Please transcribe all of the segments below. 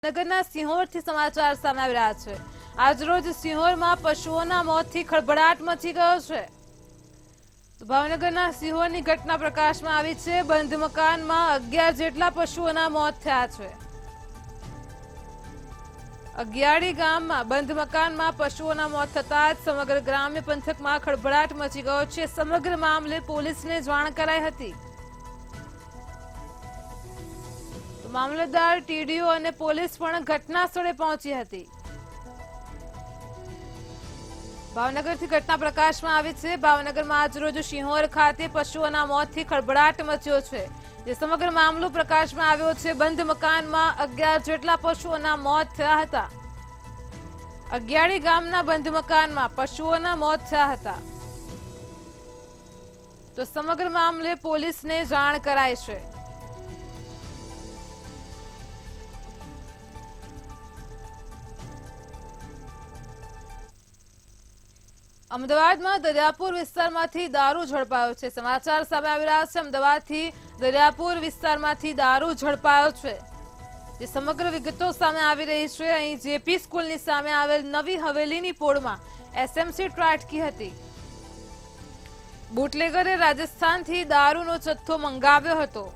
નગરના સિંહોરથી સમાચાર સામે આવી રહ્યા છે। આજરોજ સિંહોરમાં પશુઓના મોતથી ખળભળાટ મચી ગયો છે। ભાવનગરના સિંહોરની ઘટના પ્રકાશમાં આવી છે। બંધ મકાનમાં 11 જેટલા પશુઓના મોત થયા છે। અગિયાળી ગામમાં બંધ મકાનમાં પશુઓના મોત થતા જ સમગ્ર ગ્રામ્ય પંથકમાં ખળભળાટ મચી ગયો છે। સમગ્ર મામલે પોલીસને જાણ કરાઈ હતી। મામલતદાર, ટીડીઓ અને પોલીસ પણ ઘટના સ્થળે પહોંચી હતી। ભાવનગરથી ઘટના પ્રકાશમાં આવી છે। ભાવનગરમાં આજરોજ સિંહોર ખાતે પશુઓના મોતથી ખળભળાટ મચ્યો છે। જે સમગ્ર મામલો પ્રકાશમાં આવ્યો છે। બંધ મકાનમાં 11 જેટલા પશુઓના મોત થયા હતા। અગિયાળી ગામના બંધ મકાનમાં પશુઓના મોત થયા હતા। તો સમગ્ર મામલે પોલીસને જાણ કરાઈ છે। અમદાવાદમાં દરિયાપુર વિસ્તારમાંથી દારૂ ઝડપાયો છે। સમાચાર સામે આવી રહ્યા છે। અમદાવાદથી દરિયાપુર વિસ્તારમાંથી દારૂ ઝડપાયો છે। જે સમગ્ર વિગતો સામે આવી રહી છે। અહીં જેપી સ્કૂલની સામે આવેલ નવી હવેલીની પોળમાં એસએમસી ત્રાટકી હતી। બુટલેગરે રાજસ્થાનથી દારૂનો જથ્થો મંગાવ્યો હતો।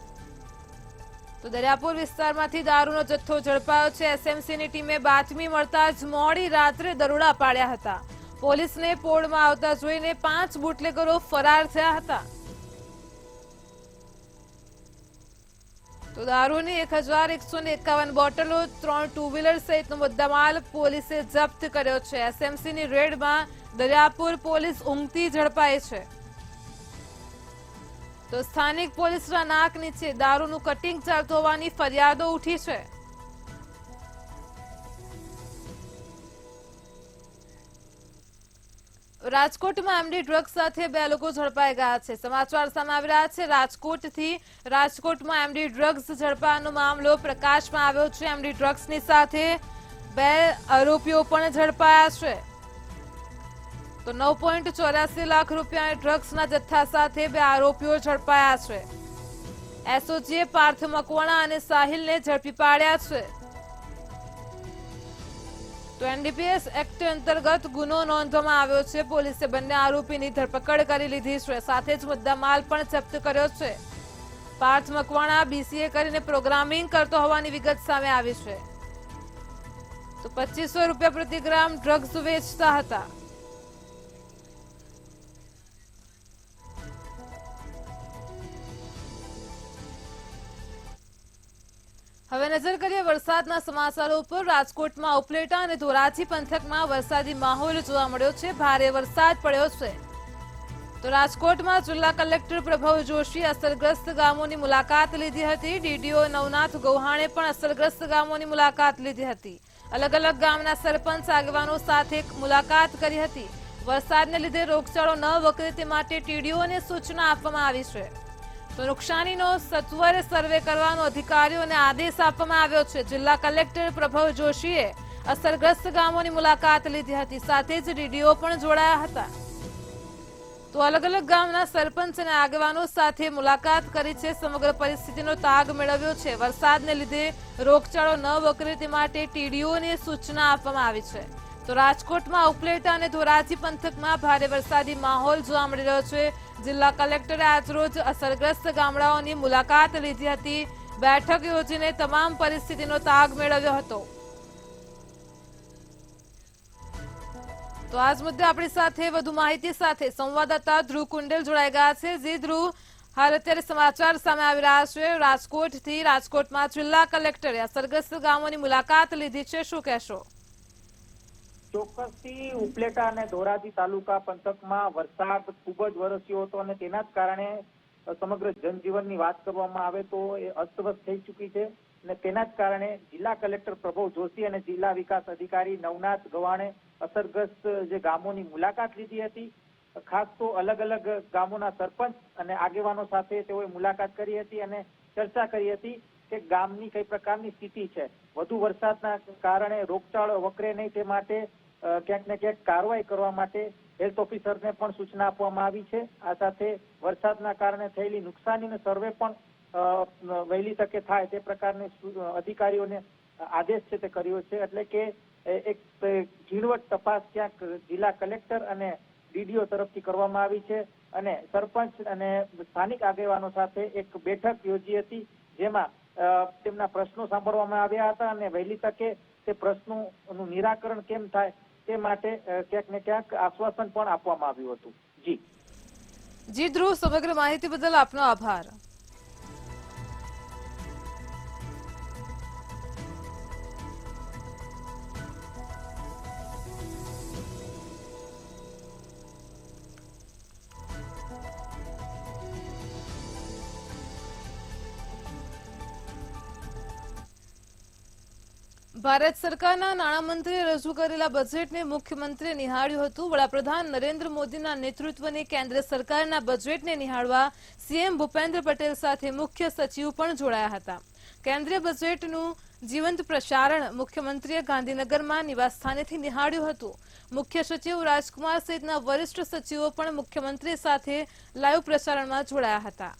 તો દરિયાપુર વિસ્તારમાંથી દારૂનો જથ્થો ઝડપાયો છે। એસએમસીની ટીમે બાતમી મળતા જ મોડી રાત્રે દરોડા પાડ્યા હતા। પોલીસને પોળમાં આવતા જોઈને 5 બુટલેગરો ફરાર થયા હતા। તો દારૂની 1151 બોટલો, 3 ટુ વ્હીલર સહિતનો મુદ્દામાલ પોલીસે જપ્ત કર્યો છે। એસએમસીની રેડમાં દરિયાપુર પોલીસ ઊંઘતી ઝડપાઈ છે। તો સ્થાનિક પોલીસના નાક નીચે દારૂનું કટિંગ ચાલતું હોવાની ફરિયાદો ઉઠી છે। રાજકોટમાં એમડી ડ્રગ્સ સાથે 2 લોકો ઝડપાઈ ગયા છે। સમાચાર સામે આવી રહ્યા છે। રાજકોટમાં એમડી ડ્રગ્સ ઝડપાનો મામલો પ્રકાશમાં આવ્યો છે। એમડી ડ્રગ્સની સાથે 2 આરોપીઓ પણ ઝડપાયા છે। તો 9.84 લાખ રૂપિયાની ડ્રગ્સના જથ્થા સાથે 2 આરોપીઓ ઝડપાયા છે। એસઓજીએ પાર્થ મકવાણા અને સાહિલને ઝડપી પાડ્યા છે। તો એનડીપીએસ એક્ટ અંતર્ગત ગુનો નોંધવામાં આવ્યો છે। પોલીસે બંને આરોપીની ધરપકડ કરી લીધી છે। સાથે જ મુદ્દામાલ પણ જપ્ત કર્યો છે। પાર્થ મકવાણા બીસીએ કરીને પ્રોગ્રામિંગ કરતો હોવાની વિગત સામે આવી છે। તો 2500 રૂપિયા પ્રતિ ગ્રામ ડ્રગ્સ વેચતા હતા। હવે નજર કરીએ વરસાદના સમાચારો ઉપર। રાજકોટમાં ઉપલેટા અને ધોરાજી પંથકમાં વરસાદી માહોલ જોવા મળ્યો છે। ભારે વરસાદ પડ્યો છે। તો રાજકોટમાં જિલ્લા કલેક્ટર પ્રભવ જોશી અસરગ્રસ્ત ગામોની મુલાકાત લીધી હતી। ડીડીઓ નવનાથ ગૌહાણે પણ અસરગ્રસ્ત ગામોની મુલાકાત લીધી હતી। અલગ અલગ ગામના સરપંચ આગેવાનો સાથે મુલાકાત કરી હતી। વરસાદને લીધે રોગચાળો ન વકરે તે માટે ટીડીઓને સૂચના આપવામાં આવી છે। તો નુકસાનીનો સત્વરે સર્વે કરવાનો અધિકારીઓને આદેશ આપવામાં આવ્યો છે। જિલ્લા કલેક્ટર પ્રભવ જોશીએ અસરગ્રસ્ત ગામોની મુલાકાત લીધી હતી। સાથે જ ડીડીઓ પણ જોડાયા હતા। તો અલગ અલગ ગામના સરપંચ અને આગેવાનો સાથે મુલાકાત કરી છે। સમગ્ર પરિસ્થિતિનો તાગ મેળવ્યો છે। વરસાદને લીધે રોગચાળો ન વકરે તે માટે ટીડીઓને સૂચના આપવામાં આવી છે। તો રાજકોટમાં ઉપલેટા અને ધોરાજી પંથકમાં ભારે વરસાદી માહોલ જોવા મળી રહ્યો છે। જિલ્લા કલેક્ટરે આજરોજ અસરગ્રસ્ત ગામડાઓની મુલાકાત લીધી હતી। બેઠક યોજીને તમામ પરિસ્થિતિનો તાગ મેળવ્યો હતો। તો આજ મુદ્દે આપણી સાથે વધુ માહિતી સાથે સંવાદદાતા ધ્રુવ કુંડેલ જોડાઈ ગયા છે। જી ધ્રુવ, હાલ અત્યારે સમાચાર સામે આવી રહ્યા છે રાજકોટથી। રાજકોટમાં જિલ્લા કલેક્ટરે અસરગ્રસ્ત ગામોની મુલાકાત લીધી છે, શું કહેશો? ચોક્કસથી ઉપલેટા અને ધોરાજી તાલુકા પંથકમાં વરસાદ ખૂબ જ વરસ્યો હતો અને તેના જ કારણે સમગ્ર જનજીવનની વાત કરવામાં આવે તો એ અસ્તવ્યસ્ત થઈ ચૂકી છે। અને તેના જ કારણે જિલ્લા કલેક્ટર પ્રભવ જોશી અને જિલ્લા વિકાસ અધિકારી નવનાથ ગવાણે અસરગ્રસ્ત જે ગામોની મુલાકાત લીધી હતી। ખાસ તો અલગ અલગ ગામોના સરપંચ અને આગેવાનો સાથે તેઓએ મુલાકાત કરી હતી અને ચર્ચા કરી હતી કે ગામની કઈ પ્રકારની સ્થિતિ છે। વધુ વરસાદના કારણે રોગચાળો વકરે નહીં તે માટે ક્યાંક ને ક્યાંક કાર્યવાહી કરવા માટે હેલ્થ ઓફિસરને પણ સૂચના આપવામાં આવી છે। આ સાથે વરસાદના કારણે થયેલી નુકસાનીનો સર્વે પણ વહેલી તકે થાય તે પ્રકારની અધિકારીઓને આદેશ છે તે કર્યો છે. એટલે કે એક ઝીણવટ તપાસ ક્યાંક જિલ્લા કલેક્ટર અને ડીડીઓ તરફથી કરવામાં આવી છે અને સરપંચ અને સ્થાનિક આગેવાનો સાથે એક બેઠક યોજી હતી, જેમાં તેમના પ્રશ્નો સાંભળવામાં આવ્યા હતા અને વહેલી તકે તે પ્રશ્નોનું નિરાકરણ કેમ થાય તે માટે ક્યાંક ને ક્યાંક આશ્વાસન પણ આપવામાં આવ્યું હતું. જી ધ્રુવ, સમગ્ર માહિતી બદલ આપનો આભાર. ભારત સરકારના નાણામંત્રીએ રજૂ કરેલા બજેટને મુખ્યમંત્રીએ નિહાળ્યું હતું. વડાપ્રધાન નરેન્દ્ર મોદીના નેતૃત્વની કેન્દ્ર સરકારના બજેટને નિહાળવા સીએમ ભૂપેન્દ્ર પટેલ સાથે મુખ્ય સચિવ પણ જોડાયા હતા. કેન્દ્રીય બજેટનું જીવંત પ્રસારણ મુખ્યમંત્રીએ ગાંધીનગરમાં નિવાસસ્થાનેથી નિહાળ્યું હતું. મુખ્ય સચિવ રાજકુમાર સહિતના વરિષ્ઠ સચિવો પણ મુખ્યમંત્રી સાથે લાઈવ પ્રસારણમાં જોડાયા હતા.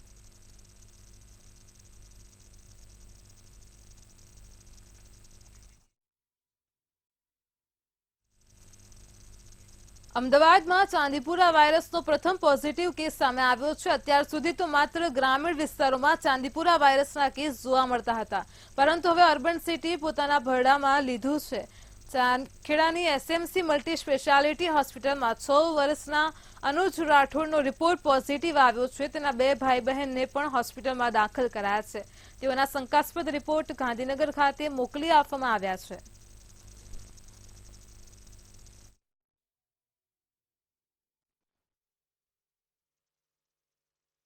અમદાવાદમાં ચાંદીપુરા વાયરસનો પ્રથમ પોઝિટિવ કેસ સામે આવ્યો છે. અત્યાર સુધી તો માત્ર ગ્રામીણ વિસ્તારોમાં ચાંદીપુરા વાયરસના કેસ જોવા મળતા હતા, પરંતુ હવે અર્બન સિટી પોતાના ભરડામાં લીધું છે. ચાંદખેડાની એસએમસી મલ્ટી સ્પેશિયાલિટી હોસ્પિટલમાં 6 વર્ષના અનુજ રાઠોડનો રિપોર્ટ પોઝિટિવ આવ્યો છે. તેના 2 ભાઈ બહેનને પણ હોસ્પિટલમાં દાખલ કરાયા છે. તેઓના શંકાસ્પદ રિપોર્ટ ગાંધીનગર ખાતે મોકલી આપવામાં આવ્યા છે.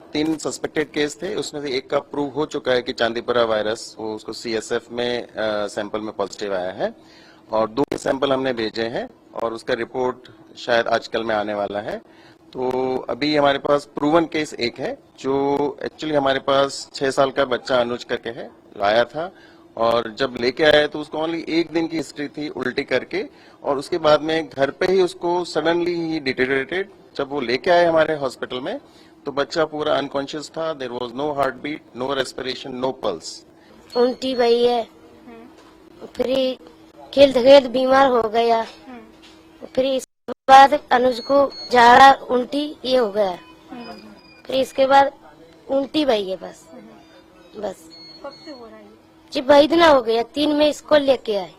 तीन सस्पेक्टेड केस थे, उसमें से एक का प्रूव हो चुका है कि चांदीपुरा वायरस वो उसको सीएसएफ में सैंपल में पॉजिटिव आया है और 2 सैंपल हमने भेजे हैं और उसका रिपोर्ट शायद आजकल में आने वाला है. तो अभी हमारे पास प्रूवन केस एक है जो एक्चुअली हमारे पास 6 साल का बच्चा अनुज करके है, आया था और जब लेके आया तो उसको ओनली 1 दिन की हिस्ट्री थी उल्टी करके और उसके बाद में घर पे ही उसको सडनली ही डिटेरियोरेटेड. जब वो लेके आए हमारे हॉस्पिटल में तो बच्चा पूरा अनकॉन्शियस था. There was no heart beat, no respiration, no pulse. उल्टी भई है, फिर खेलते खेलते बीमार हो गया, फिर इसके बाद अनुज को झाड़ा उल्टी ये हो गया, फिर इसके बाद उल्टी भई है बस. कब से हो रहा है? जी भाई इतना हो गया, 3 में इसको लेके आए.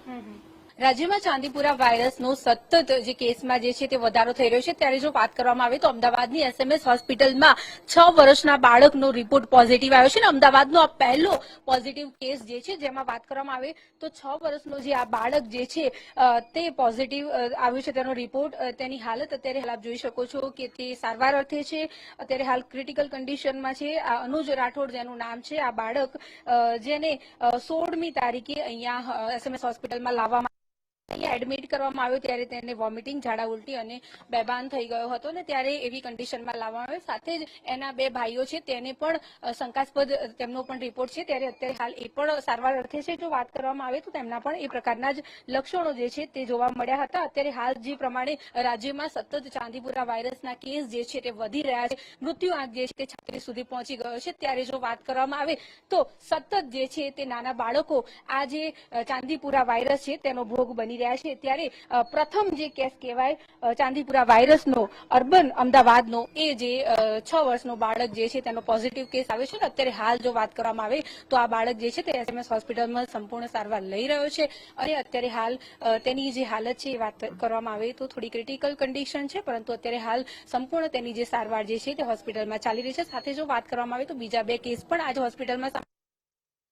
રાજ્યમાં ચાંદીપુરા વાયરસનો સતત જે કેસમાં જે છે તે વધારો થઈ રહ્યો છે, ત્યારે જો વાત કરવામાં આવે તો અમદાવાદની એસએમએસ હોસ્પિટલમાં 6 વર્ષના બાળકનો રિપોર્ટ પોઝિટિવ આવ્યો છે. અમદાવાદનો આ પહેલો પોઝિટિવ કેસ જે છે, જેમાં વાત કરવામાં આવે તો 6 વર્ષનો જે આ બાળક જે છે તે પોઝિટિવ આવ્યું છે. તેનો રિપોર્ટ, તેની હાલત અત્યારે આપ જોઈ શકો છો કે તે સારવાર અર્થે છે. અત્યારે હાલ ક્રિટિકલ કન્ડિશનમાં છે. આ અનુજ રાઠોડ જેનું નામ છે, આ બાળક જેને 16મી તારીખે અહીંયા એસએમએસ હોસ્પિટલમાં લાવવામાં અહીંયા એડમિટ કરવામાં આવ્યો, ત્યારે તેને વોમિટિંગ, ઝાડા ઉલટી અને બેભાન થઈ ગયો હતો ને ત્યારે એવી કન્ડિશનમાં લાવવામાં આવ્યો. સાથે જ એના 2 ભાઈઓ છે તેને પણ શંકાસ્પદ તેમનો પણ રિપોર્ટ છે, ત્યારે અત્યારે હાલ એ પણ સારવાર અર્થે છે. જો વાત કરવામાં આવે તો તેમના પણ એ પ્રકારના જ લક્ષણો જે છે તે જોવા મળ્યા હતા. અત્યારે હાલ જે પ્રમાણે રાજ્યમાં સતત ચાંદીપુરા વાયરસના કેસ જે છે તે વધી રહ્યા છે, મૃત્યુ આંક જે છે તે 36 સુધી પહોંચી ગયો છે, ત્યારે જો વાત કરવામાં આવે તો સતત જે છે તે નાના બાળકો આ જે ચાંદીપુરા વાયરસ છે તેનો ભોગ બની રહ્યા છે. ત્યારે પ્રથમ જે કેસ કહેવાય ચાંદીપુરા વાયરસનો અર્બન અમદાવાદનો, એ જે 6 વર્ષનો બાળક જે છે તેનો પોઝિટિવ કેસ આવ્યો છે. અત્યારે હાલ જો વાત કરવામાં આવે તો આ બાળક જે છે તે એસએમએસ હોસ્પિટલમાં સંપૂર્ણ સારવાર લઈ રહ્યો છે અને અત્યારે હાલ તેની જે હાલત છે એ વાત કરવામાં આવે તો થોડી ક્રિટિકલ કન્ડિશન છે, પરંતુ અત્યારે હાલ સંપૂર્ણ તેની જે સારવાર જે છે તે હોસ્પિટલમાં ચાલી રહી છે. સાથે જો વાત કરવામાં આવે તો બીજા 2 કેસ પણ આજે હોસ્પિટલમાં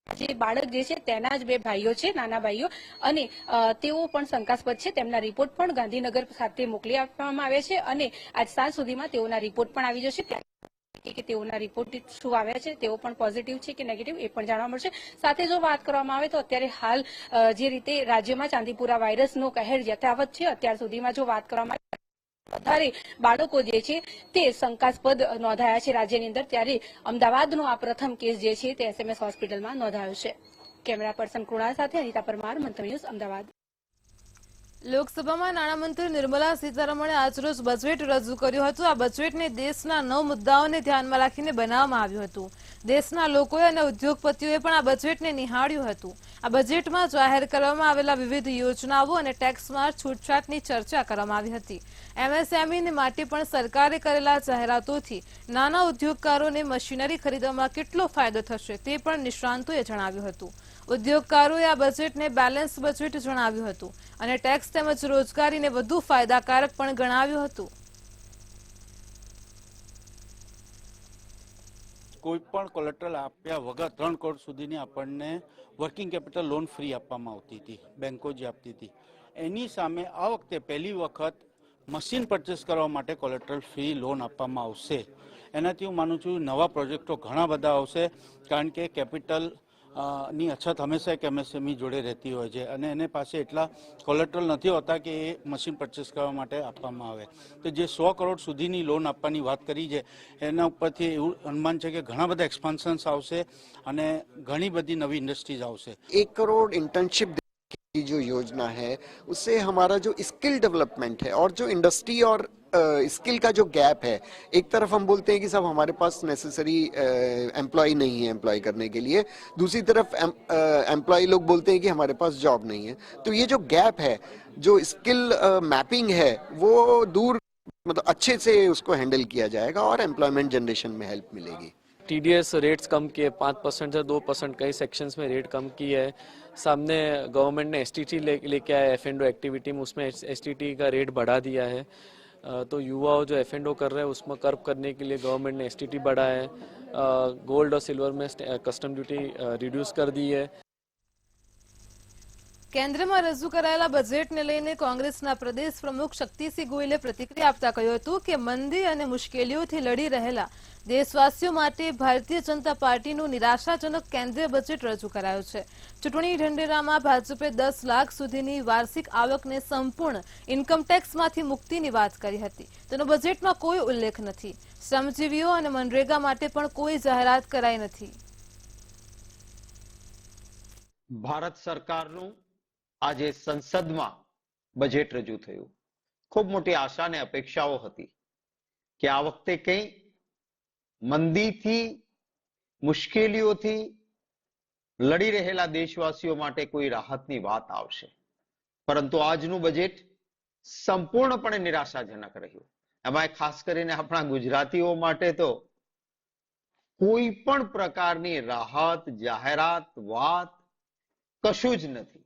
જે બાળક જે છે તેના જ 2 ભાઈઓ છે, નાના ભાઈઓ, અને તેઓ પણ શંકાસ્પદ છે. તેમના રિપોર્ટ પણ ગાંધીનગર ખાતે મોકલી આપવામાં આવે છે અને આજ સાંજ સુધીમાં તેઓના રિપોર્ટ પણ આવી જશે. કે તેઓના રિપોર્ટ શું આવ્યા છે, તેઓ પણ પોઝિટિવ છે કે નેગેટિવ એ પણ જાણવા મળશે. સાથે જો વાત કરવામાં આવે તો અત્યારે હાલ જે રીતે રાજ્યમાં ચાંદીપુરા વાયરસનો કહેર યથાવત છે, અત્યાર સુધીમાં જો વાત કરવામાં આવે વધારે બાળકો જે છે તે શંકાસ્પદ નોંધાયા છે રાજ્યની અંદર, ત્યારે અમદાવાદનો આ પ્રથમ કેસ જે છે તે એસએમએસ હોસ્પિટલમાં નોંધાયો છે. કેમેરા પર્સન કૃણાલ સાથે અનિતા પરમાર, મંતવ્ય ન્યૂઝ, અમદાવાદ. લોકસભામાં નાણામંત્રી નિર્મલા સીતારમણે આજરોજ બજેટ રજૂ કર્યું હતું. આ બજેટને દેશના 9 મુદ્દાઓને ધ્યાનમાં રાખીને બનાવવામાં આવ્યું હતું. દેશના લોકોએ અને ઉદ્યોગપતિઓએ પણ આ બજેટને નિહાળ્યું હતું. આ બજેટમાં જાહેર કરવામાં આવેલા વિવિધ યોજનાઓ અને ટેક્સમાં છૂટછાટની ચર્ચા કરવામાં આવી હતી. એમએસએમઈ માટે પણ સરકારે કરેલા જાહેરાતોથી નાના ઉદ્યોગકારોને મશીનરી ખરીદવામાં કેટલો ફાયદો થશે તે પણ નિષ્ણાંતોએ જણાવ્યું હતું. ઉદ્યોગકારોએ આ બજેટને બેલેન્સ બજેટ જણાવ્યું હતું અને ટેક્સ તેમજ રોજગારીને વધુ ફાયદાકારક પણ ગણાવ્યું હતું. કોઈ પણ કોલેટરલ આપ્યા વગર 3 કરોડ સુધીની આપણને વર્કિંગ કેપિટલ લોન ફ્રી આપવામાં આવતી હતી, બેંકો જે આપતી હતી. એની સામે આ વખતે પહેલી વખત મશીન પરચેસ કરવા માટે કોલેટરલ ફ્રી લોન આપવામાં આવશે. એનાથી હું માનું છું નવા પ્રોજેક્ટો ઘણા બધા આવશે, કારણ કે કેપિટલ ની અછત હંમેશા એક એમએસએમઈ જોડે રહેતી હોય છે અને એને પાસે એટલા કોલેટરલ નથી હોતા કે એ મશીન પરચેસ કરવા માટે આપવામાં આવે. તો જે 100 કરોડ સુધીની લોન આપવાની વાત કરી છે એના ઉપરથી એવું અનુમાન છે કે ઘણા બધા એક્સપાન્શન્સ આવશે અને ઘણી બધી નવી ઇન્ડસ્ટ્રીઝ આવશે. 1 करोड़ इंटर्नशिप की जो योजना है उससे हमारा जो स्किल डेवलपमेंट है और जो इंडस्ट्री और स्किल का जो गैप है, एक तरफ हम बोलते हैं कि सब हमारे पास नेसेसरी एम्प्लॉय नहीं है एम्प्लॉय करने के लिए, दूसरी तरफ एम्प्लॉय लोग बोलते हैं कि हमारे पास जॉब नहीं है. तो ये जो गैप है, जो स्किल मैपिंग है, वो दूर मतलब अच्छे से उसको हैंडल किया जाएगा और एम्प्लॉयमेंट जनरेशन में हेल्प मिलेगी. TDS रेट्स कम किए 5% से 2%, कई सेक्शंस में रेट कम की है. सामने गवर्नमेंट ने STT लेके आया F&O एक्टिविटी में, उसमें STT का रेट बढ़ा दिया है. तो युवाओं जो F&O कर रहे हैं उसमें कर्व करने के लिए गवर्नमेंट ने STT बढ़ाया है. गोल्ड और सिल्वर में कस्टम ड्यूटी रिड्यूस कर दी है. કેન્દ્રમાં રજૂ કરાયેલા બજેટને લઈને કોંગ્રેસના પ્રદેશ પ્રમુખ શક્તિસિંહ ગોયલે પ્રતિક્રિયા આપતા કહ્યું હતું કે મંદી અને મુશ્કેલીઓથી લડી રહેલા દેશવાસીઓ માટે ભારતીય જનતા પાર્ટીનું નિરાશાજનક કેન્દ્રીય બજેટ રજૂ કરાયું છે. ચૂંટણી ઢંઢેરામાં ભાજપે 10 લાખ સુધીની વાર્ષિક આવકને સંપૂર્ણ ઇન્કમટેક્સમાંથી મુક્તિની વાત કરી હતી. તેનો બજેટમાં કોઈ ઉલ્લેખ નથી. શ્રમજીવીઓ અને મનરેગા માટે પણ કોઈ જાહેરાત કરાઈ નથી. ભારત સરકારનું આજે સંસદમાં બજેટ રજૂ થયું. ખૂબ મોટી આશા અને અપેક્ષાઓ હતી કે આ વખતે કંઈ મંદીથી મુશ્કેલીઓથી લડી રહેલા દેશવાસીઓ માટે કોઈ રાહતની વાત આવશે, પરંતુ આજનું બજેટ સંપૂર્ણપણે નિરાશાજનક રહ્યું. એમાં ખાસ કરીને આપણા ગુજરાતીઓ માટે તો કોઈ પણ પ્રકારની રાહત, જાહેરાત, વાત કશું જ નથી.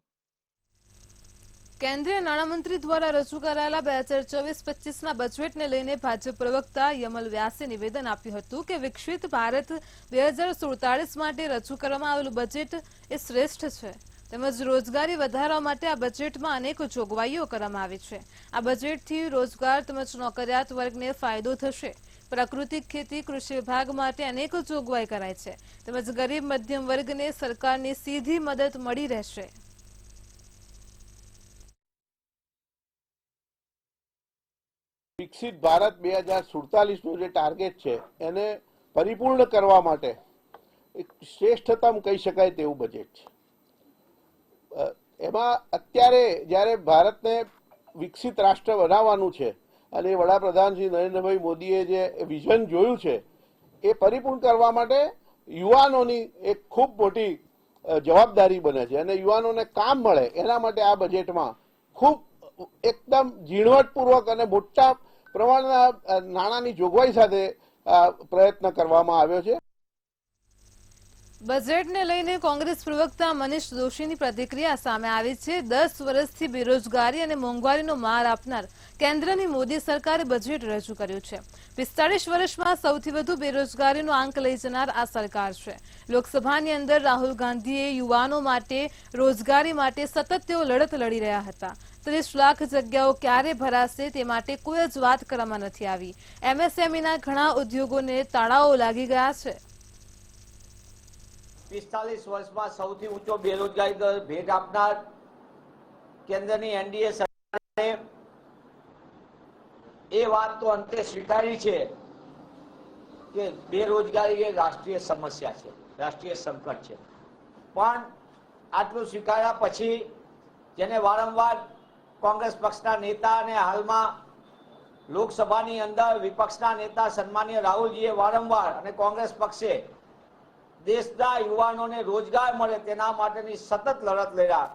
કેન્દ્રીય નાણામંત્રી દ્વારા રજૂ કરાયેલા 2024-25ના બજેટને લઈને ભાજપ પ્રવક્તા યમલ વ્યાસે નિવેદન આપ્યું હતું કે વિકસિત ભારત 2047 માટે રજૂ કરવામાં આવેલું બજેટ એ શ્રેષ્ઠ છે. તેમજ રોજગારી વધારવા માટે આ બજેટમાં અનેક જોગવાઈઓ કરવામાં આવી છે. આ બજેટથી રોજગાર તેમજ નોકરિયાત વર્ગને ફાયદો થશે. પ્રાકૃતિક ખેતી, કૃષિ વિભાગ માટે અનેક જોગવાઈ કરાઈ છે. તેમજ ગરીબ મધ્યમ વર્ગને સરકારની સીધી મદદ મળી રહેશે. વિકસિત ભારત 2047નું જે ટાર્ગેટ છે એને પરિપૂર્ણ કરવા માટે એક શ્રેષ્ઠતમ કહી શકાય તેવું બજેટ છે. એમાં અત્યારે જ્યારે ભારતને વિકસિત રાષ્ટ્ર બનાવવાનું છે અને વડાપ્રધાન શ્રી નરેન્દ્રભાઈ મોદીએ જે વિઝન જોયું છે એ પરિપૂર્ણ કરવા માટે યુવાનોની એક ખૂબ મોટી જવાબદારી બને છે અને યુવાનોને કામ મળે એના માટે આ બજેટમાં ખૂબ એકદમ ઝીણવટપૂર્વક અને મોટા પ્રમાણના નાણાંની જોગવાઈ સાથે પ્રયત્ન કરવામાં આવ્યો છે. બજેટને લઈને કોંગ્રેસ પ્રવક્તા મનીષ દોશીની પ્રતિક્રિયા સામે આવી છે. 10 વર્ષથી બેરોજગારી અને મોંઘવારીનો માર આપનાર કેન્દ્રની મોદી સરકારે બજેટ રજૂ કર્યું છે. 45 વર્ષમાં સૌથી વધુ બેરોજગારીનો આંક લઈ જનાર આ સરકાર છે. લોકસભાની અંદર રાહુલ ગાંધીએ યુવાનો માટે રોજગારી માટે સતત તેઓ લડત લડી રહ્યા હતા. 30 લાખ જગ્યાઓ ક્યારે ભરાશે તે માટે કોઈ જ વાત કરવામાં નથી આવી. એમએસએમઈના ઘણા ઉદ્યોગોને તાળાઓ લાગી ગયા છે. 45 વર્ષમાં સૌથી ઊંચો બેરોજગારી દર ભેટ આપનાર કેન્દ્રની એનડીએ સરકારે એ વાત તો અંતે સ્વીકારી છે કે બેરોજગારી એ રાષ્ટ્રીય સમસ્યા છે, રાષ્ટ્રીય સંકટ છે. પણ આટલું સ્વીકાર્યા પછી જેને વારંવાર કોંગ્રેસ પક્ષના નેતા અને હાલમાં લોકસભાની અંદર વિપક્ષના નેતા સન્માનીય રાહુલજીએ વારંવાર અને કોંગ્રેસ પક્ષે દેશના યુવાનોને રોજગાર મળે તેના માટેની સતત લડત લડ્યા.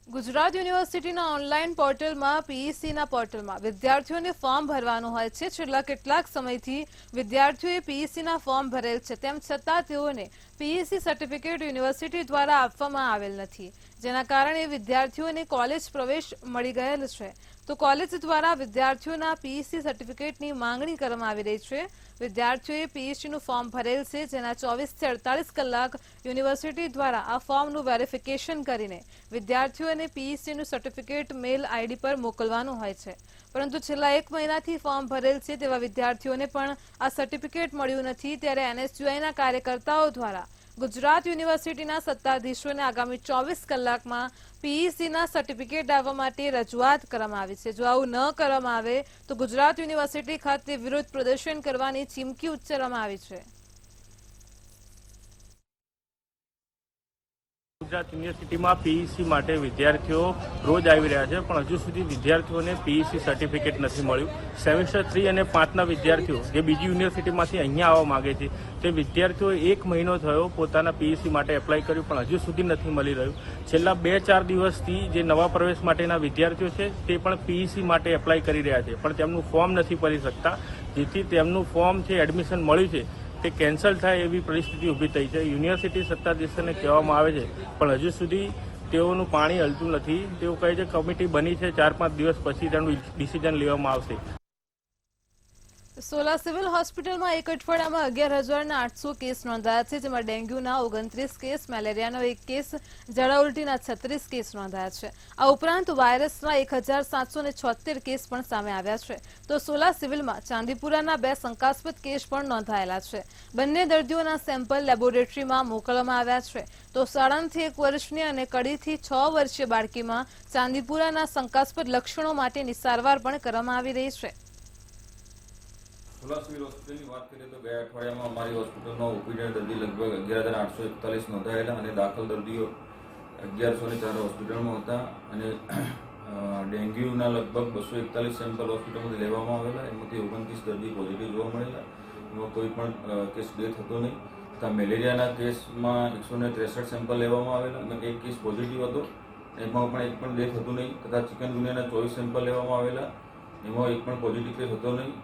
ગુજરાત યુનિવર્સિટીના ઓનલાઈન પોર્ટલમાં પીઈસીના પોર્ટલમાં વિદ્યાર્થીઓને ફોર્મ ભરવાનું હોય છે. છેલ્લા કેટલાક સમયથી વિદ્યાર્થીઓએ પીઈસીના ફોર્મ ભરેલ છે, તેમ છતાં તેઓને પીઈસી સર્ટિફિકેટ યુનિવર્સિટી દ્વારા આપવામાં આવેલ નથી, જેના કારણે વિદ્યાર્થીઓને કોલેજ પ્રવેશ મળી ગયેલ છે. તો કોલેજ દ્વારા વિદ્યાર્થીઓના પીઈસી સર્ટિફિકેટની માંગણી કરવામાં આવી રહી છે. વિદ્યાર્થીઓએ પીઈસીનું ફોર્મ ભરેલ છે, જેના 24 થી 48 કલાક યુનિવર્સિટી દ્વારા આ ફોર્મનું વેરિફિકેશન કરીને વિદ્યાર્થીઓને પીઈસીનું સર્ટિફિકેટ મેલ આઈડી પર મોકલવાનું હોય છે. પરંતુ છેલ્લા 1 મહિનાથી ફોર્મ ભરેલ છે તેવા વિદ્યાર્થીઓને પણ આ સર્ટિફિકેટ મળ્યું નથી. ત્યારે એનએસયુઆઈના કાર્યકર્તાઓ દ્વારા ગુજરાત યુનિવર્સિટીના સત્તાધીશોને આગામી 24 કલાકમાં પીઈસીના સર્ટિફિકેટ આપવા માટે રજૂઆત કરવામાં આવી છે. જો આવું ન કરવામાં આવે તો ગુજરાત યુનિવર્સિટી ખાતે વિરોધ પ્રદર્શન કરવાની ચીમકી ઉચ્ચારવામાં આવી છે. ગુજરાત યુનિવર્સિટીમાં પીઈસી માટે વિદ્યાર્થીઓ રોજ આવી રહ્યા છે, પણ હજુ સુધી વિદ્યાર્થીઓને પીઈસી સર્ટિફિકેટ નથી મળ્યું. સેમેસ્ટર 3 અને 5ના વિદ્યાર્થીઓ જે બીજી યુનિવર્સિટીમાંથી અહીંયા આવવા માંગે છે, તે વિદ્યાર્થીઓ 1 મહિનો થયો પોતાના પીઈસી માટે એપ્લાય કર્યું, પણ હજુ સુધી નથી મળી રહ્યું. છેલ્લા 2-4 દિવસથી જે નવા પ્રવેશ માટેના વિદ્યાર્થીઓ છે તે પણ પીઈસી માટે એપ્લાય કરી રહ્યા છે, પણ તેમનું ફોર્મ નથી ભરી શકતા, જેથી તેમનું ફોર્મ છે એડમિશન મળ્યું છે તે કેન્સલ થાય એવી પરિસ્થિતિ ઊભી થઈ છે. યુનિવર્સિટી સત્તાધીશોને કહેવામાં આવે છે, પણ હજુ સુધી તેઓનું પાણી હલતું નથી. તેઓ કહે છે કમિટી બની છે, 4-5 દિવસ પછી તેનું ડિસિઝન લેવામાં આવશે. સોલા સિવિલ હોસ્પિટલમાં એક અઠવાડિયામાં 11,800 કેસ નોંધાયા છે, જેમાં ડેન્ગ્યુના 29 કેસ, મેલેરિયાનો 1 કેસ, ઝાડા ઉલટીના 36 કેસ નોંધાયા છે. આ ઉપરાંત વાયરસના 1,776 કેસ પણ સામે આવ્યા છે. તો સોલા સિવિલમાં ચાંદીપુરાના 2 શંકાસ્પદ કેસ પણ નોંધાયેલા છે. બંને દર્દીઓના સેમ્પલ લેબોરેટરીમાં મોકલવામાં આવ્યા છે. તો 3.5 વર્ષની અને કડીથી 6 વર્ષીય બાળકીમાં ચાંદીપુરાના શંકાસ્પદ લક્ષણો માટેની સારવાર પણ કરવામાં આવી રહી છે. સોલા સિવિલ હોસ્પિટલની વાત કરીએ તો ગયા અઠવાડિયામાં અમારી હોસ્પિટલમાં ઓપીડી દર્દી લગભગ 11,841 નોંધાયેલા અને દાખલ દર્દીઓ 1,104 હોસ્પિટલમાં હતા અને ડેન્ગ્યુના લગભગ 241 સેમ્પલ હોસ્પિટલમાંથી લેવામાં આવેલા, એમાંથી 29 દર્દી પોઝિટિવ જોવા મળેલા, એમાં કોઈ પણ કેસ ડેથ હતો નહીં. તથા મેલેરિયાના કેસમાં 163 સેમ્પલ લેવામાં આવેલા અને 1 કેસ પોઝિટિવ હતો, એમાં પણ 1 પણ ડેથ હતું નહીં. તથા ચિકનગુનિયાના 24 સેમ્પલ લેવામાં આવેલા, એમાં 1 પણ પોઝિટિવ કેસ હતો નહીં.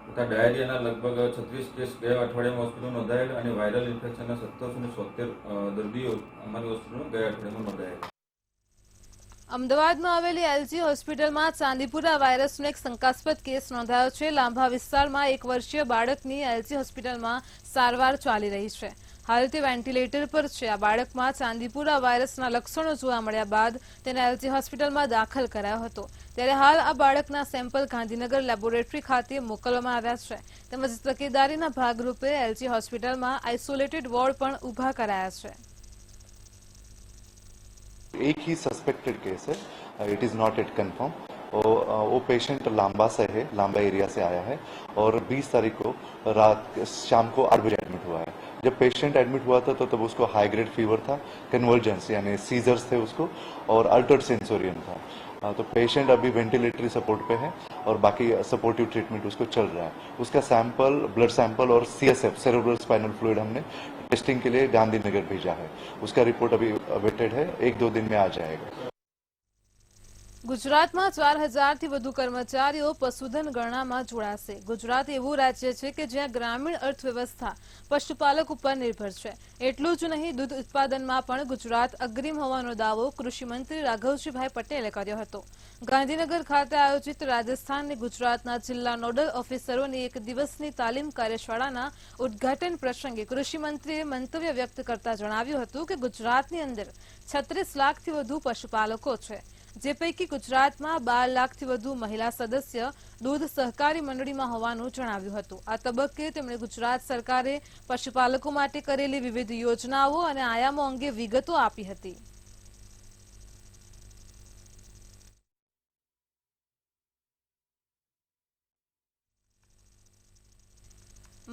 તથા ડાયરિયાના લગભગ 36 કેસ ગયા અઠવાડિયામાં હોસ્પિટલમાં નોંધાયેલા અને વાયરલ ઇન્ફેક્શનના 1773 દર્દીઓ અમારી હોસ્પિટલમાં ગયા અઠવાડિયામાં નોંધાયેલા. અમદાવાદમાં આવેલી એલજી હોસ્પિટલમાં ચાંદીપુરા વાયરસનો એક શંકાસ્પદ કેસ નોંધાયો છે. લાંભા વિસ્તારમાં 1 વર્ષીય બાળકની એલજી હોસ્પિટલમાં સારવાર ચાલી રહી છે. હાલ તે વેન્ટિલેટર પર છે. આ બાળકમાં ચાંદીપુરા વાયરસના લક્ષણો જોવા મળ્યા બાદ તેને એલજી હોસ્પિટલમાં દાખલ કરાયો હતો. ત્યારે હાલ આ બાળકના સેમ્પલ ગાંધીનગર લેબોરેટરી ખાતે મોકલવામાં આવ્યા છે. તેમજ તકેદારીના ભાગરૂપે એલજી હોસ્પિટલમાં આઇસોલેટેડ વોર્ડ પણ ઊભા કરાયા છે. एक ही सस्पेक्टेड केस है, it is not at confirm. वो पेशेंट लांबा से है, लांबा एरिया से आया है और 20 तारीख को शाम को 8 बजे एडमिट हुआ है. जब पेशेंट एडमिट हुआ था तो तब उसको हाई ग्रेड फीवर था, कन्वर्जेंस यानी सीजर्स थे उसको और अल्टर्ड सेंसोरियन था. तो पेशेंट अभी वेंटिलेटरी सपोर्ट पे है और बाकी सपोर्टिव ट्रीटमेंट उसको चल रहा है. उसका सैंपल, ब्लड सैंपल और CSF सेरेब्रल स्पाइनल फ्लूइड हमने टेस्टिंग के लिए गांधीनगर भेजा है. उसका रिपोर्ट अभी अवेटेड है, 1-2 दिन में आ जाएगा. ગુજરાતમાં 4,000થી વધુ કર્મચારીઓ પશુધન ગણનામાં જોડાશે. ગુજરાત એવું રાજ્ય છે કે જ્યાં ગ્રામીણ અર્થવ્યવસ્થા પશુપાલક ઉપર નિર્ભર છે. એટલું જ નહીં, દૂધ ઉત્પાદનમાં પણ ગુજરાત અગ્રીમ હોવાનો દાવો કૃષિમંત્રી રાઘવજીભાઈ પટેલે કર્યો હતો. ગાંધીનગર ખાતે આયોજિત રાજસ્થાન અને ગુજરાતના જિલ્લા નોડલ ઓફિસરોની 1 દિવસની તાલીમ કાર્યશાળાના ઉદ્ઘાટન પ્રસંગે કૃષિમંત્રીએ મંતવ્ય વ્યક્ત કરતા જણાવ્યું હતું કે ગુજરાતની અંદર 36 લાખથી વધુ પશુપાલકો છે, જે પૈકી ગુજરાતમાં 12 લાખથી વધુ મહિલા સદસ્ય દૂધ સહકારી મંડળીમાં હોવાનું જણાવ્યું હતું. આ તબક્કે તેમણે ગુજરાત સરકારે પશુપાલકો માટે કરેલી વિવિધ યોજનાઓ અને આયામો અંગે વિગતો આપી હતી.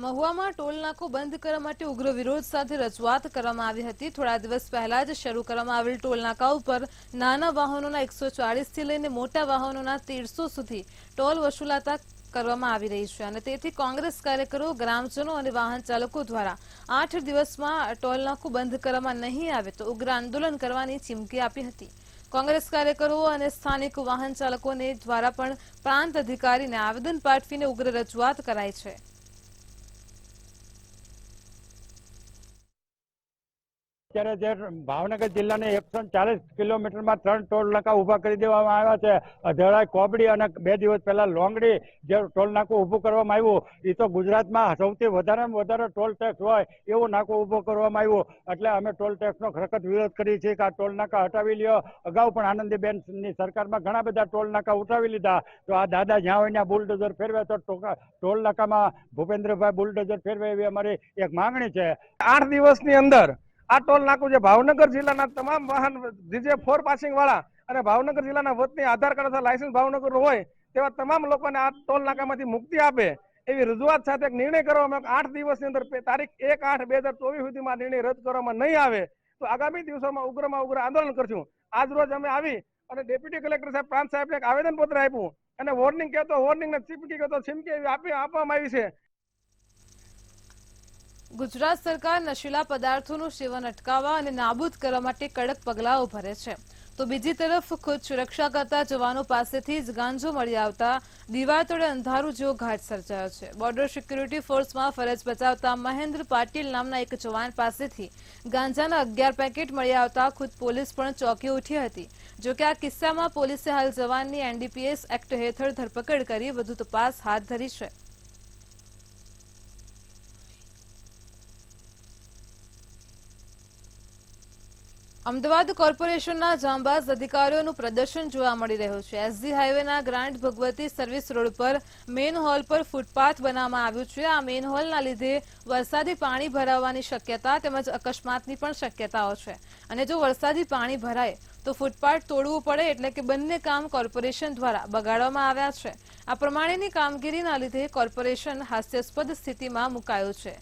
મહુવામાં ટોલ નાકો બંધ કરવા માટે ઉગ્ર વિરોધ સાથે રજૂઆત કરવામાં આવી હતી। થોડા દિવસ પહેલા જ શરૂ કરવામાં આવેલ ટોલ નાકા ઉપર નાના વાહનોના 140 થી લઈને મોટા વાહનોના 1300 સુધી ટોલ વસૂલાતા કરવામાં આવી રહી છે અને તેથી કોંગ્રેસ કાર્યકરો, ગ્રામજનો અને વાહન ચાલકો દ્વારા 8 દિવસમાં ટોલ નાકું બંધ કરવામાં નહીં આવે તો ઉગ્ર આંદોલન કરવાની ચીમકી આપી હતી। કોંગ્રેસ કાર્યકરો અને સ્થાનિક વાહન ચાલકોને દ્વારા પણ પ્રાંત અધિકારીને આવેદન પાઠવીને ઉગ્ર રજૂઆત કરાઈ છે। અત્યારે જે ભાવનગર જિલ્લાને 140 કિલોમીટરમાં 3 ટોલ નાકા ઉભા કરી દેવામાં આવ્યા છે। અધેળાઈ, કોબડી અને 2 દિવસ પહેલા લોંગડી જે ટોલ નાકું ઊભું કરવામાં આવ્યું એ તો ગુજરાતમાં સૌથી વધારેમાં વધારે ટોલ ટેક્સ હોય એવું નાકું ઊભો કરવામાં આવ્યું। એટલે અમે ટોલ ટેક્સનો સખત વિરોધ કરીએ છીએ કે આ ટોલ નાકા હટાવી લ્યો। અગાઉ પણ આનંદીબેનની સરકારમાં ઘણા બધા ટોલ નાકા ઉઠાવી લીધા, તો આ દાદા જ્યાં હોય ત્યાં બુલડોઝર ફેરવે તો ટોલ નાકામાં ભૂપેન્દ્રભાઈ બુલડોઝર ફેરવે એવી અમારી એક માંગણી છે। 8 દિવસની અંદર આ ટોલ નાકું જે ભાવનગર જિલ્લાના તમામ વાહન DJ4 પાસિંગ વાળા અને ભાવનગર જિલ્લાના વતની આધાર કાર્ડ અથવા લાયસન્સ ભાવનગર હોય તેવા તમામ લોકોને આ ટોલ નાકામાંથી મુક્તિ આપે એવી રજૂઆત સાથે એક નિર્ણય કરવામાં 8 દિવસની અંદર તારીખ 1/8/2024 સુધીમાં નિર્ણય રદ કરવામાં નહીં આવે તો આગામી દિવસોમાં ઉગ્ર આંદોલન કરશું। આજ રોજ અમે આવી અને ડેપ્યુટી કલેક્ટર સાહેબ, પ્રાંત સાહેબને એક આવેદનપત્ર આપ્યું અને વોર્નિંગ કહેતો વોર્નિંગ ને ચીમકી કહેતો ચીમકી આપવામાં આવી છે। ગુજરાત સરકાર નશીલા પદાર્થોનું સેવન અટકાવવા અને નાબૂદ કરવા માટે કડક પગલાઓ ભરે છે, તો બીજી તરફ ખુદ સુરક્ષા કરતા જવાનો પાસેથી જ ગાંજો મળી આવતા દીવાલ તોડે અંધારું જેવો ઘાટ સર્જાયો છે। બોર્ડર સિક્યુરિટી ફોર્સમાં ફરજ બજાવતા મહેન્દ્ર પાટીલ નામના એક જવાન પાસેથી ગાંજાના 11 પેકેટ મળી આવતા ખુદ પોલીસ પણ ચોંકી ઉઠી હતી। જોકે આ કિસ્સામાં પોલીસે હાલ જવાનની NDPS એક્ટ હેઠળ ધરપકડ કરી વધુ તપાસ હાથ ધરી છે। અમદાવાદ કોર્પોરેશનના જાંબાઝ અધિકારીઓનું પ્રદર્શન જોવા મળી રહ્યું છે। SG હાઈવેના ગ્રાન્ડ ભગવતી સર્વિસ રોડ પર મેન હોલ પર ફૂટપાથ બનાવવામાં આવ્યું છે। આ મેન હોલના લીધે વરસાદી પાણી ભરાવાની શક્યતા તેમજ અકસ્માતની પણ શક્યતાઓ છે અને જો વરસાદી પાણી ભરાય તો ફૂટપાથ તોડવું પડે એટલે કે બંને કામ કોર્પોરેશન દ્વારા બગાડવામાં આવ્યા છે। આ પ્રમાણેની કામગીરીના લીધે કોર્પોરેશન હાસ્યાસ્પદ સ્થિતિમાં મુકાયું છે।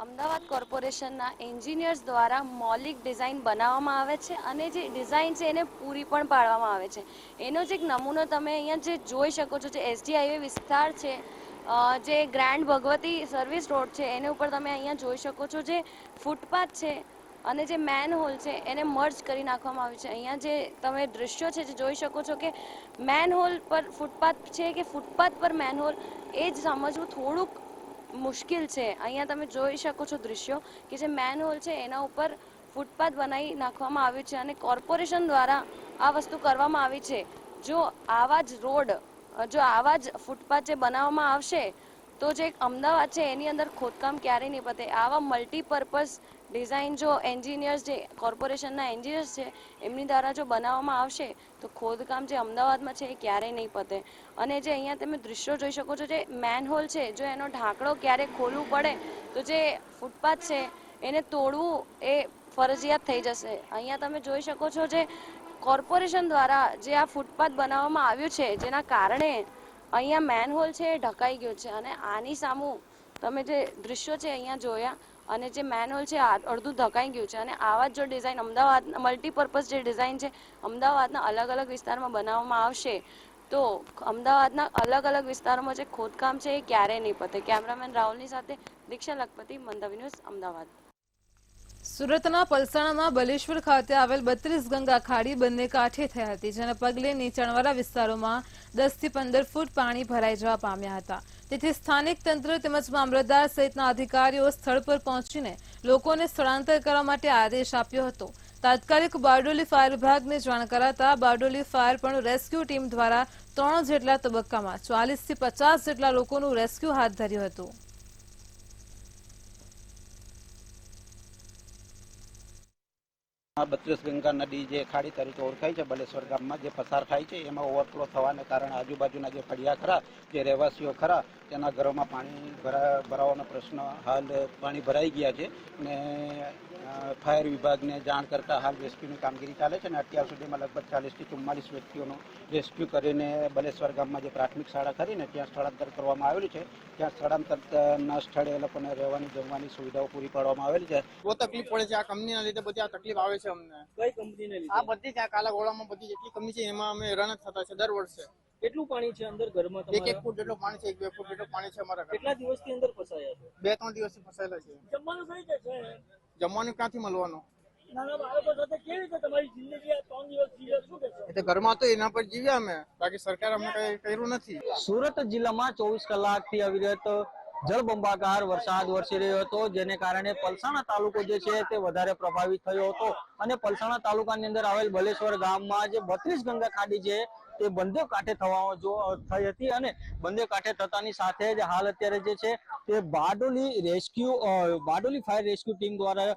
અમદાવાદ કોર્પોરેશનના એન્જિનિયર્સ દ્વારા મૌલિક ડિઝાઇન બનાવવામાં આવે છે અને જે ડિઝાઇન છે એને પૂરી પણ પાડવામાં આવે છે। એનો જ એક નમૂનો તમે અહીંયા જે જોઈ શકો છો, જે SG હાઈવે વિસ્તાર છે, જે ગ્રાન્ડ ભગવતી સર્વિસ રોડ છે એની ઉપર તમે અહીંયા જોઈ શકો છો જે ફૂટપાથ છે અને જે મેન હોલ છે એને મર્જ કરી નાખવામાં આવ્યું છે। અહીંયા જે તમે દૃશ્યો છે જે જોઈ શકો છો કે મેન હોલ પર ફૂટપાથ છે કે ફૂટપાથ પર મેન હોલ એ જ સમજવું થોડુંક મુશ્કેલ છે। અહીંયા તમે જોઈ શકો છો દૃશ્યો કે જે મેન હોલ છે એના ઉપર ફૂટપાથ બનાવી નાખવામાં આવ્યું છે અને કોર્પોરેશન દ્વારા આ વસ્તુ કરવામાં આવી છે। જો આવા જ રોડ, જો આવા જ ફૂટપાથ જે બનાવવામાં આવશે તો જે અમદાવાદ છે એની અંદર ખોદકામ ક્યારેય નહીં પતે। આવા મલ્ટીપર્પઝ ડિઝાઇન જો એન્જિનિયર્સ, જે કોર્પોરેશનના એન્જિનિયર્સ છે એમની દ્વારા જો બનાવવામાં આવશે તો ખોદકામ જે અમદાવાદમાં છે એ ક્યારેય નહીં પતે। અને જે અહીંયા તમે દૃશ્યો જોઈ શકો છો, જે મેનહોલ છે, જો એનો ઢાંકણો ક્યારેક ખોલવું પડે તો જે ફૂટપાથ છે એને તોડવું એ ફરજિયાત થઈ જશે। અહીંયા તમે જોઈ શકો છો જે કોર્પોરેશન દ્વારા જે આ ફૂટપાથ બનાવવામાં આવ્યું છે જેના કારણે અહીંયા મેનહોલ છે એ ઢકાઈ ગયો છે અને આની સામું તમે જે દૃશ્યો છે અહીંયા જોયા અને જે મેનહોલ છે અડધું ઢકાઈ ગયું છે અને આવા જ જો ડિઝાઇન અમદાવાદ મલ્ટીપર્પઝ જે ડિઝાઇન છે અમદાવાદના અલગ અલગ વિસ્તારમાં બનાવવામાં આવશે તો અમદાવાદના અલગ અલગ વિસ્તારોમાં જે ખોદકામ છે એ ક્યારેય નહીં પતે। કેમેરામેન રાહુલની સાથે દીક્ષા લખપતિ, મંતવ્ય ન્યૂઝ, અમદાવાદ। સુરતના પલસાણામાં બલેશ્વર ખાતે આવેલ 32 ગંગા ખાડી બંને કાંઠે થઈ હતી, જેના પગલે નીચાણવાળા વિસ્તારોમાં 10 થી 15 ફૂટ પાણી ભરાઈ જવા પામ્યા હતા। તેથી સ્થાનિક તંત્ર તેમજ મામલતદાર સહિતના અધિકારીઓ સ્થળ પર પહોંચીને લોકોને સ્થળાંતર કરવા માટે આદેશ આપ્યો હતો। તાત્કાલિક બારડોલી ફાયર વિભાગને જાણ કરાતા બારડોલી ફાયર પણ રેસ્ક્યુ ટીમ દ્વારા 3 જેટલા તબક્કામાં 40 થી 50 જેટલા લોકોનું રેસ્ક્યુ હાથ ધર્યું હતું। 32 ગંગા નદી જે ખાડી તરીકે ઓળખાય છે બલેશ્વર ગામમાં જે પસાર થાય છે એમાં ઓવરફ્લો થવાને કારણે આજુબાજુના જે ફળિયા ખરા જે રહેવાસીઓ ખરા તેના ઘરોમાં પાણી ભરાવાનો પ્રશ્ન હાલ પાણી ભરાઈ ગયા છે ને ફાયર વિભાગને જાણ કરતા હાલ રેસ્ક્યુની કામગીરી ચાલે છે અને અત્યાર સુધીમાં લગભગ 40 થી 44 વ્યક્તિઓનું રેસ્ક્યુ કરીને બલેશ્વર ગામમાં જે પ્રાથમિક શાળા ખરી ને ત્યાં સ્થળાંતર કરવામાં આવેલું છે. ત્યાં સ્થળાંતરના સ્થળે એ લોકોને રહેવાની જમવાની સુવિધાઓ પૂરી પાડવામાં આવેલી છે. બહુ તકલીફ પડે છે આ કંપનીના લીધે, બધી આ તકલીફ આવે છે અમને. કઈ કંપનીને લીધે? આ બધી ત્યાં કાલાઘોડામાં બધી જેટલી કંપની છે એમાં અમે હેરાન જ થતા છે દર વર્ષે. કેટલું પાણી છે અંદર ઘરમાં તમારા? 1 ફૂટ જેટલું પાણી છે, 1-2 ફૂટ જેટલું પાણી છે અમારા ઘરમાં. કેટલા દિવસથી અંદર ફસાયા છો? 2-3 દિવસથી ફસાયેલા છે. જમવાનું કઈ જશે? જમવાનું ક્યાંથી મળવાનું? નાના બાળકો સાથે કેવી રીતે તમારી જિંદગી આ 3 દિવસ જીવે શું કહેશો? એટલે ઘરમાં તો એના પર જીવ્યા અમે, બાકી સરકાર અમને કઈ કર્યું નથી. સુરત જિલ્લામાં 24 કલાકથી અવિરત જળબંબાકાર વરસાદ વરસી રહ્યો હતો, જેને કારણે પલસાણા તાલુકો જે છે તે વધારે પ્રભાવિત થયો હતો અને પલસાણા તાલુકાની અંદર આવેલ બલેશ્વર ગામમાં જે 32 ગંગા ખાડી છે તે બંને કાંઠે થઈ હતી અને બંને કાંઠે થતાની સાથે જ હાલ અત્યારે જે છે તે બારડોલી ફાયર રેસ્ક્યુ ટીમ દ્વારા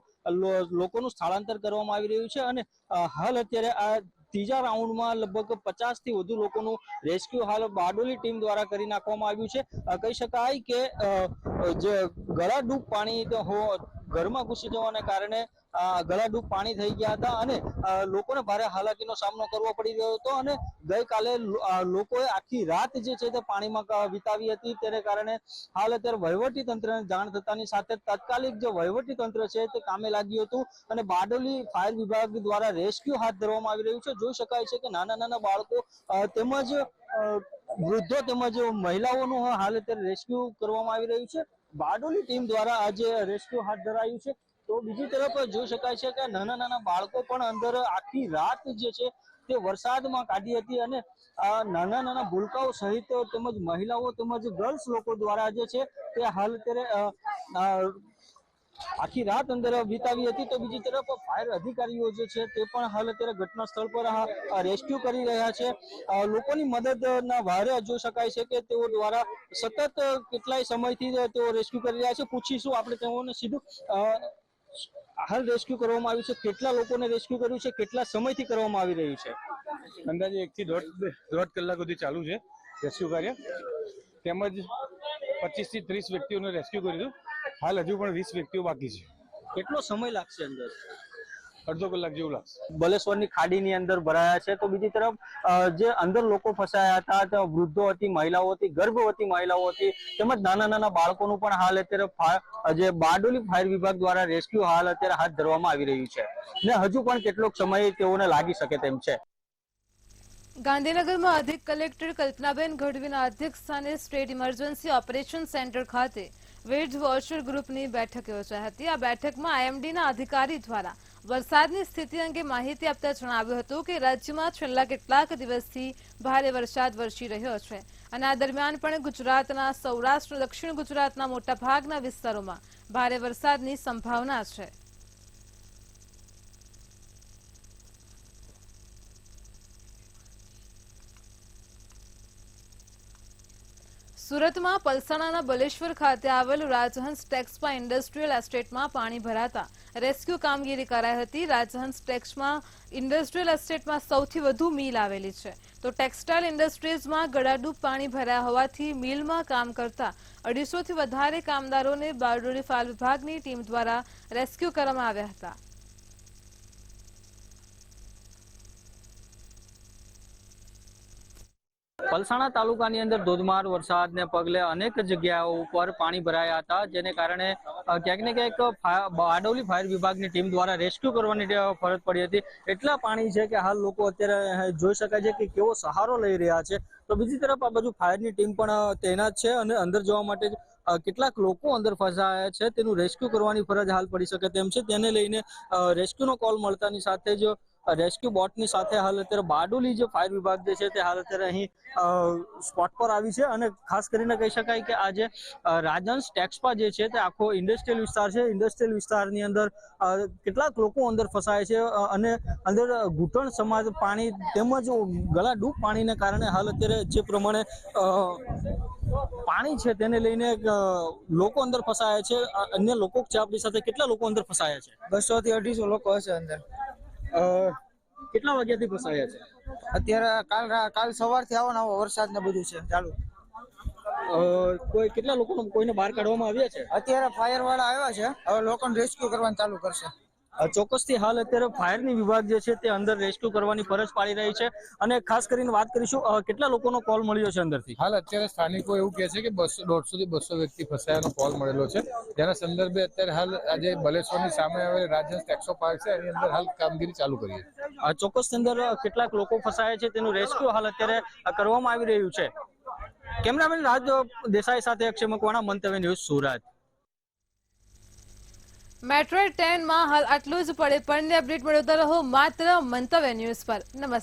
લોકોનું સ્થળાંતર કરવામાં આવી રહ્યું છે અને હાલ અત્યારે આ ત્રીજા રાઉન્ડમાં લગભગ 50 થી વધુ લોકોનું રેસ્ક્યુ હાલ બારડોલી ટીમ દ્વારા કરી નાખવામાં આવ્યું છે. કહી શકાય કે જે ગળાડૂબ પાણી ઘરમાં ઘૂસી જવાને કારણે ગળાડૂબ પાણી થઈ ગયા હતા અને લોકોને ભારે હાલાકીનો સામનો કરવો પડી રહ્યો હતો અને ગઈકાલે લોકોએ આખી રાત જે છે તે પાણીમાં વિતાવી હતી. તેને કારણે હાલ અત્યારે વહીવટી તંત્રને જાણ થતાની સાથે તાત્કાલિક જે વહીવટી તંત્ર છે તે કામે લાગ્યું હતું અને બારડોલી ફાયર વિભાગ દ્વારા રેસ્ક્યુ હાથ ધરવામાં આવી રહ્યું છે. જોઈ શકાય છે કે નાના નાના બાળકો તેમજ વૃદ્ધો તેમજ મહિલાઓનું હાલ અત્યારે રેસ્ક્યુ કરવામાં આવી રહ્યું છે. બારડોલી ટીમ દ્વારા આજે રેસ્ક્યુ હાથ ધરાયું છે. તો બીજી તરફ જોઈ શકાય છે કે નાના નાના બાળકો પણ અંદર આખી રાત જે છે તે વરસાદમાં કાઢી હતી અને નાના નાના ભૂલકાઓ સહિત તેમજ મહિલાઓ તેમજ ગર્લ્સ લોકો દ્વારા જે છે તે હાલ અત્યારે આખી રાત અંદર વિતાવી હતી. તો બીજી તરફ ફાયર અધિકારીઓ જે છે તે પણ હાલ અત્યારે ઘટના સ્થળ પર રેસ્ક્યુ કરી રહ્યા છે. લોકોની મદદના ભારે જોઈ શકાય છે કે તેઓ દ્વારા સતત કેટલાય સમયથી તેઓ રેસ્ક્યુ કરી રહ્યા છે. પૂછીશું આપણે તેઓને સીધું હાલ રેસ્ક્યુ કરવામાં આવ્યું છે, કેટલા લોકોને રેસ્ક્યુ કર્યું છે, કેટલા સમયથી કરવામાં આવી રહ્યું છે? અંદાજે 1 થી 1.5 કલાક સુધી ચાલુ છે રેસ્ક્યુ કાર્ય. તેમજ 25 થી 30 વ્યક્તિઓને રેસ્ક્યુ કર્યું. હાલ હજુ પણ 20 વ્યક્તિઓ બાકી છે. કેટલો સમય લાગશે અંદર? અડધો કલાક જેવું લાગશે. બલેશ્વરની ખાડીની અંદર ભરાયા છે. તો બીજી તરફ જે અંદર લોકો ફસાયા હતા તે વૃદ્ધો હતી, મહિલાઓ હતી, ગર્ભવતી મહિલાઓ હતી તેમજ નાના નાના બાળકોનું પણ હાલ અત્યારે જે બારડોલી ફાયર વિભાગ દ્વારા રેસ્ક્યુ હાલ અત્યારે હાથ ધરવામાં આવી રહ્યું છે ને હજુ પણ કેટલોક સમય તેઓને લાગી શકે તેમ છે. ગાંધીનગરમાં અધિક કલેક્ટર કલ્પનાબેન ગઢવીના અધ્યક્ષસ્થાને સ્ટેટ ઇમરજન્સી ઓપરેશન સેન્ટર ખાતે વેજ વોચર ગ્રુપની બેઠક યોજાઈ હતી. આ બેઠકમાં આઈએમડીના અધિકારી દ્વારા વરસાદની સ્થિતિ અંગે માહિતી આપતા જણાવ્યું હતું કે રાજ્યમાં છેલ્લા કેટલાક દિવસથી ભારે વરસાદ વરસી રહ્યો છે અને આ દરમિયાન પણ ગુજરાતના સૌરાષ્ટ્ર દક્ષિણ ગુજરાતના મોટાભાગના વિસ્તારોમાં ભારે વરસાદની સંભાવના છે. સુરતમાં પલસાણાના બલેશ્વર ખાતે આવેલ રાજહંસ ટેક્સપા ઇન્ડસ્ટ્રીયલ એસ્ટેટમાં પાણી ભરાતા રેસ્ક્યુ કામગીરી કરાઈ હતી. રાજહંસ ટેક્સમાં ઇન્ડસ્ટ્રીયલ એસ્ટેટમાં સૌથી વધુ મિલ આવેલી છે. તો ટેક્સટાઇલ ઇન્ડસ્ટ્રીઝમાં ગળાડૂબ પાણી ભરાયા હોવાથી મિલમાં કામ કરતા 250 થી વધારે કામદારોને બારડોલી ફાયર વિભાગની ટીમ દ્વારા રેસ્ક્યુ કરવામાં આવ્યા હતા. પલસાણા તાલુકાની અંદર ધોધમાર વરસાદને પગલે અનેક જગ્યાઓ ઉપર પાણી ભરાયા હતા, જેને કારણે ક્યાંક ને ક્યાંક બારડોલી ફાયર વિભાગની ટીમ દ્વારા રેસ્ક્યુ કરવાની ફરજ પડી હતી. એટલા પાણી છે કે હાલ લોકો અત્યારે જોઈ શકાય છે કે કેવો સહારો લઈ રહ્યા છે. તો બીજી તરફ આ બાજુ ફાયરની ટીમ પણ તૈનાત છે અને અંદર જવા માટે કેટલાક લોકો અંદર ફસાયા છે, તેનું રેસ્ક્યુ કરવાની ફરજ હાલ પડી શકે તેમ છે. તેને લઈને રેસ્ક્યુનો કોલ મળતાની સાથે જ રેસ્ક્યુ બોટની સાથે હાલ અત્યારે બારડોલી જે ફાયર વિભાગ જે છે તે હાલ અત્યારે અહીં સ્પોટ પર આવી છે અને ખાસ કરીને કહી શકાય કે આજે રાજહંસ ટેક્સપા જે છે તે આખો ઇન્ડસ્ટ્રીયલ વિસ્તાર છે. ઇન્ડસ્ટ્રીયલ વિસ્તારની અંદર કેટલાક લોકો અંદર ફસાય છે અને અંદર ઘૂંટણ સમાજ પાણી તેમજ ગળાડૂબ પાણીને કારણે હાલ અત્યારે જે પ્રમાણે પાણી છે તેને લઈને લોકો અંદર ફસાયા છે. અન્ય લોકો છે આપણી સાથે, કેટલા લોકો અંદર ફસાયા છે? 200 થી 250 લોકો હશે અંદર. કેટલા વાગ્યાથી ફસાયા છે? અત્યારે કાલ સવારથી આવો વરસાદ ને બધું છે ચાલુ. કેટલા કોઈને બહાર કાઢવામાં આવ્યા છે? અત્યારે ફાયર વાળા આવ્યા છે, હવે લોકોને રેસ્ક્યુ કરવાનું ચાલુ કરશે. ચોક્કસથી હાલ અત્યારે ફાયરની વિભાગ જે છે તે અંદર રેસ્ક્યુ કરવાની ફરજ પાડી રહી છે અને ખાસ કરીને વાત કરીશું કેટલા લોકોનો કોલ મળ્યો છે અંદરથી? હાલ અત્યારે સ્થાનિકો એવું કહે છે કે 150 થી 200 વ્યક્તિ ફસાયાનો કોલ મળેલો છે, જેના સંદર્ભે અત્યારે હાલ આજે બલેશ્વરની સામે આવેલ રાજહંસ ટેક્સો પાર્ક છે એની અંદર હાલ કામગીરી ચાલુ કરી છે. ચોક્કસ અંદર કેટલાક લોકો ફસાયા છે તેનું રેસ્ક્યુ હાલ અત્યારે કરવામાં આવી રહ્યું છે. કેમેરામેન રાજ દેસાઈ સાથે અક્ષય મકવાણા, મંતવ્ય ન્યૂઝ, સુરત. મેટ્રો 10 માં હાલ આટલું જ પડે. પણ અપડેટ મેળવતા રહો માત્ર મંતવ્ય ન્યૂઝ પર. નમસ્કાર.